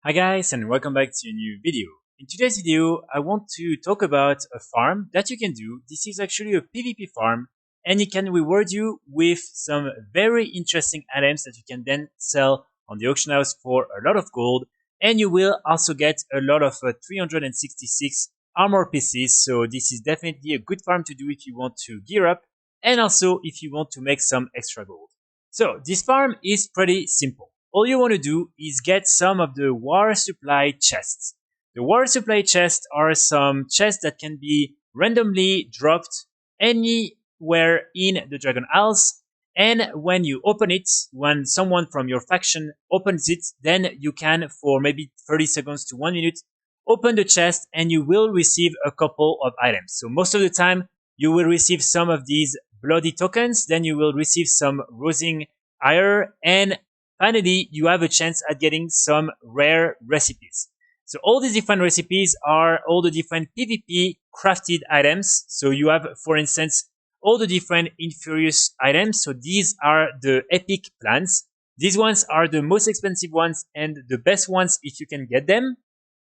Hi guys, and welcome back to a new video. In today's video, I want to talk about a farm that you can do. This is actually a PvP farm, and it can reward you with some very interesting items that you can then sell on the auction house for a lot of gold, and you will also get a lot of 366 armor pieces. So this is definitely a good farm to do if you want to gear up, and also if you want to make some extra gold. So this farm is pretty simple. All you want to do is get some of the war supply chests. The war supply chests are some chests that can be randomly dropped anywhere in the Dragon Isles. And when you open it, when someone from your faction opens it, then you can, for maybe 30 seconds to 1 minute, open the chest and you will receive a couple of items. So most of the time, you will receive some of these bloody tokens, then you will receive some rosing ire, and finally, you have a chance at getting some rare recipes. So all these different recipes are all the different PvP crafted items. So you have, for instance, all the different inferious items. So these are the epic plants. These ones are the most expensive ones and the best ones if you can get them.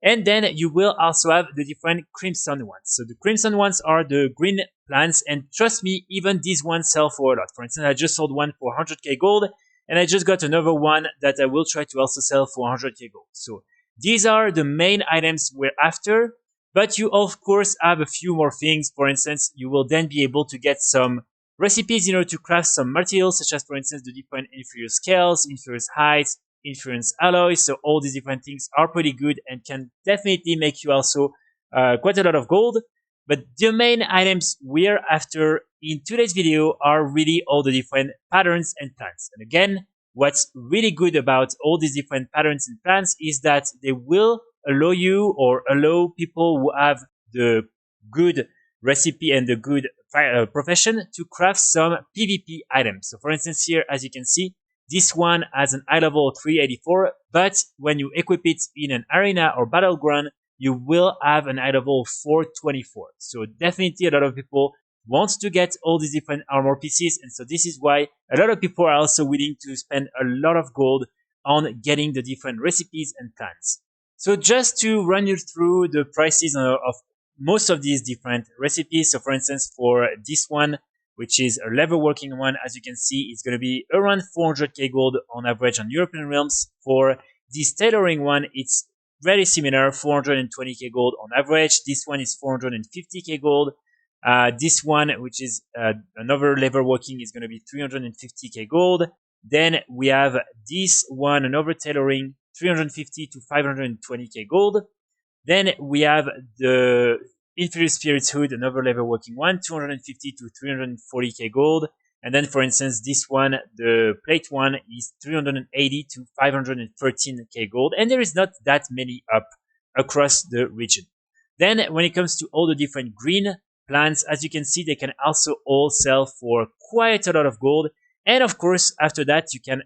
And then you will also have the different crimson ones. So the crimson ones are the green plants, and trust me, even these ones sell for a lot. For instance, I just sold one for 100k gold, and I just got another one that I will try to also sell for 100k gold. So these are the main items we're after, but you of course have a few more things. For instance, you will then be able to get some recipes in order to craft some materials, such as, for instance, the different inferior scales, inferior heights, influence alloys. So all these different things are pretty good and can definitely make you also quite a lot of gold. But the main items we're after in today's video are really all the different patterns and plants. And again, what's really good about all these different patterns and plants is that they will allow you, or allow people who have the good recipe and the good profession, to craft some PvP items. So for instance, here, as you can see, this one has an eye level 384, but when you equip it in an arena or battleground, you will have an eye level 424. So definitely a lot of people want to get all these different armor pieces, and so this is why a lot of people are also willing to spend a lot of gold on getting the different recipes and plants. So just to run you through the prices of most of these different recipes. So for instance, for this one, which is a level working one, as you can see, it's going to be around 400k gold on average on European realms. For this tailoring one, it's very similar, 420k gold on average. This one is 450k gold. This one, which is another level working, is going to be 350k gold. Then we have this one, another tailoring, 350 to 520k gold. Then we have the Inferior Spirit's Hood, another level working one, 250 to 340k gold. And then, for instance, this one, the plate one, is 380 to 513k gold. And there is not that many up across the region. Then, when it comes to all the different green plants, as you can see, they can also all sell for quite a lot of gold. And of course, after that, you can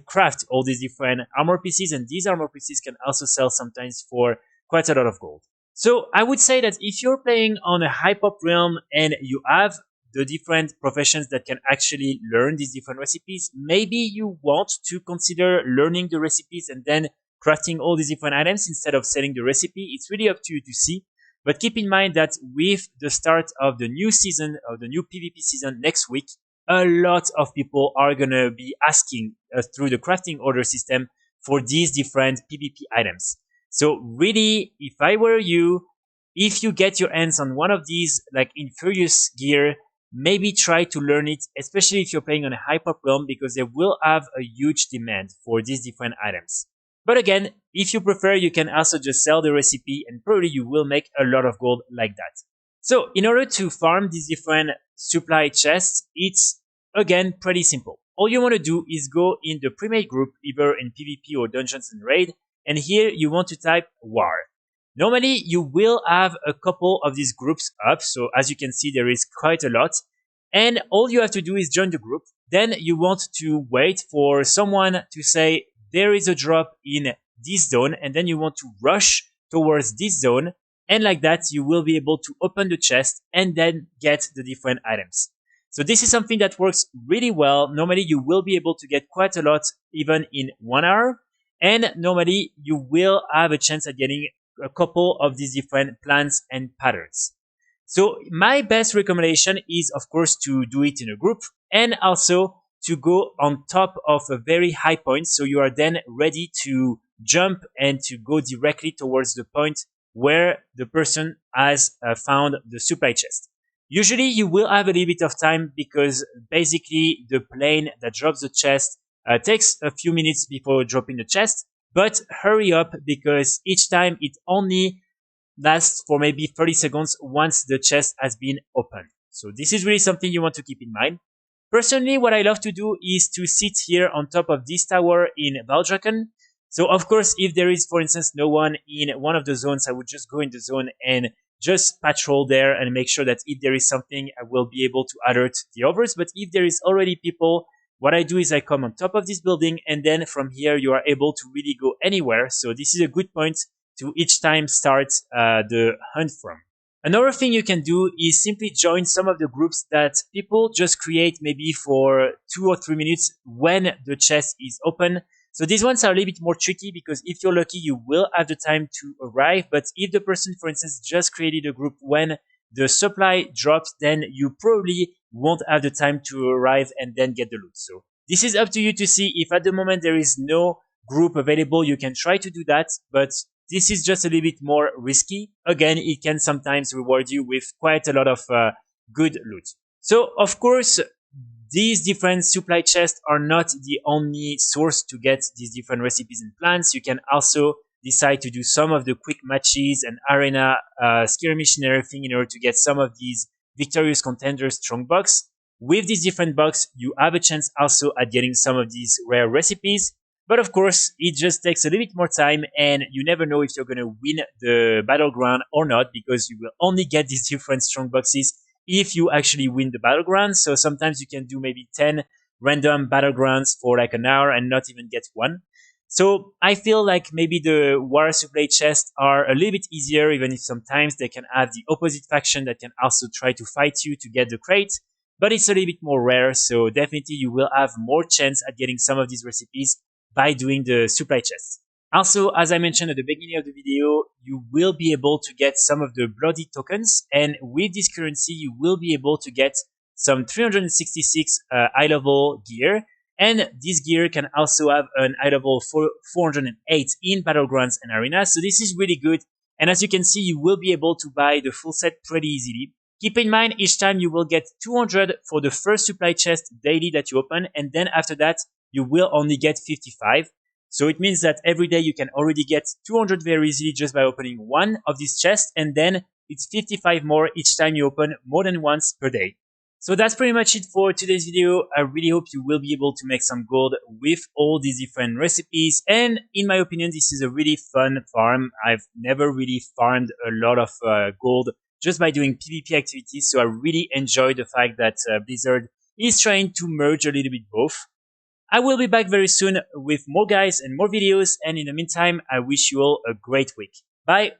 craft all these different armor pieces. And these armor pieces can also sell sometimes for quite a lot of gold. So I would say that if you're playing on a high pop realm and you have the different professions that can actually learn these different recipes, maybe you want to consider learning the recipes and then crafting all these different items instead of selling the recipe. It's really up to you to see. But keep in mind that with the start of the new season, of the new PvP season next week, a lot of people are going to be asking through the crafting order system for these different PvP items. So really, if I were you, if you get your hands on one of these like inferior gear, maybe try to learn it, especially if you're playing on a high pop realm, because they will have a huge demand for these different items. But again, if you prefer, you can also just sell the recipe and probably you will make a lot of gold like that. So in order to farm these different supply chests, it's again pretty simple. All you want to do is go in the pre-made group, either in PvP or Dungeons and Raid, and here you want to type war. Normally you will have a couple of these groups up, so as you can see there is quite a lot, and all you have to do is join the group. Then you want to wait for someone to say there is a drop in this zone, and then you want to rush towards this zone, and like that you will be able to open the chest and then get the different items. So this is something that works really well. Normally you will be able to get quite a lot even in 1 hour. And normally you will have a chance at getting a couple of these different plants and patterns. So my best recommendation is, of course, to do it in a group and also to go on top of a very high point. So you are then ready to jump and to go directly towards the point where the person has found the supply chest. Usually you will have a little bit of time because basically the plane that drops the chest takes a few minutes before dropping the chest, but hurry up because each time it only lasts for maybe 30 seconds once the chest has been opened. So this is really something you want to keep in mind. Personally, what I love to do is to sit here on top of this tower in Valdraken. So of course, if there is, for instance, no one in one of the zones, I would just go in the zone and just patrol there and make sure that if there is something, I will be able to alert the others. But if there is already people, what I do is I come on top of this building, and then from here you are able to really go anywhere. So this is a good point to each time start the hunt from. Another thing you can do is simply join some of the groups that people just create maybe for 2 or 3 minutes when the chest is open. So these ones are a little bit more tricky because if you're lucky, you will have the time to arrive. But if the person, for instance, just created a group when the supply drops, then you probably won't have the time to arrive and then get the loot. So this is up to you to see. If at the moment there is no group available, you can try to do that, but this is just a little bit more risky. Again, it can sometimes reward you with quite a lot of good loot. So, of course, these different supply chests are not the only source to get these different recipes and plants. You can also decide to do some of the quick matches and arena skirmish and everything in order to get some of these victorious contenders strong bucks. With these different bucks, you have a chance also at getting some of these rare recipes. But of course, it just takes a little bit more time, and you never know if you're going to win the battleground or not, because you will only get these different strong boxes if you actually win the battleground. So sometimes you can do maybe 10 random battlegrounds for like an hour and not even get one. So I feel like maybe the war supply chests are a little bit easier, even if sometimes they can have the opposite faction that can also try to fight you to get the crate. But it's a little bit more rare, so definitely you will have more chance at getting some of these recipes by doing the supply chests. Also, as I mentioned at the beginning of the video, you will be able to get some of the bloody tokens, and with this currency, you will be able to get some 366 high level gear, and this gear can also have an high level 408 in battlegrounds and arenas, so this is really good. And as you can see, you will be able to buy the full set pretty easily. Keep in mind, each time you will get 200 for the first supply chest daily that you open, and then after that, you will only get 55. So it means that every day you can already get 200 very easily just by opening one of these chests, and then it's 55 more each time you open more than once per day. So that's pretty much it for today's video. I really hope you will be able to make some gold with all these different recipes, and in my opinion, this is a really fun farm. I've never really farmed a lot of gold just by doing PvP activities, so I really enjoy the fact that Blizzard is trying to merge a little bit both. I will be back very soon with more guys and more videos, and in the meantime, I wish you all a great week. Bye!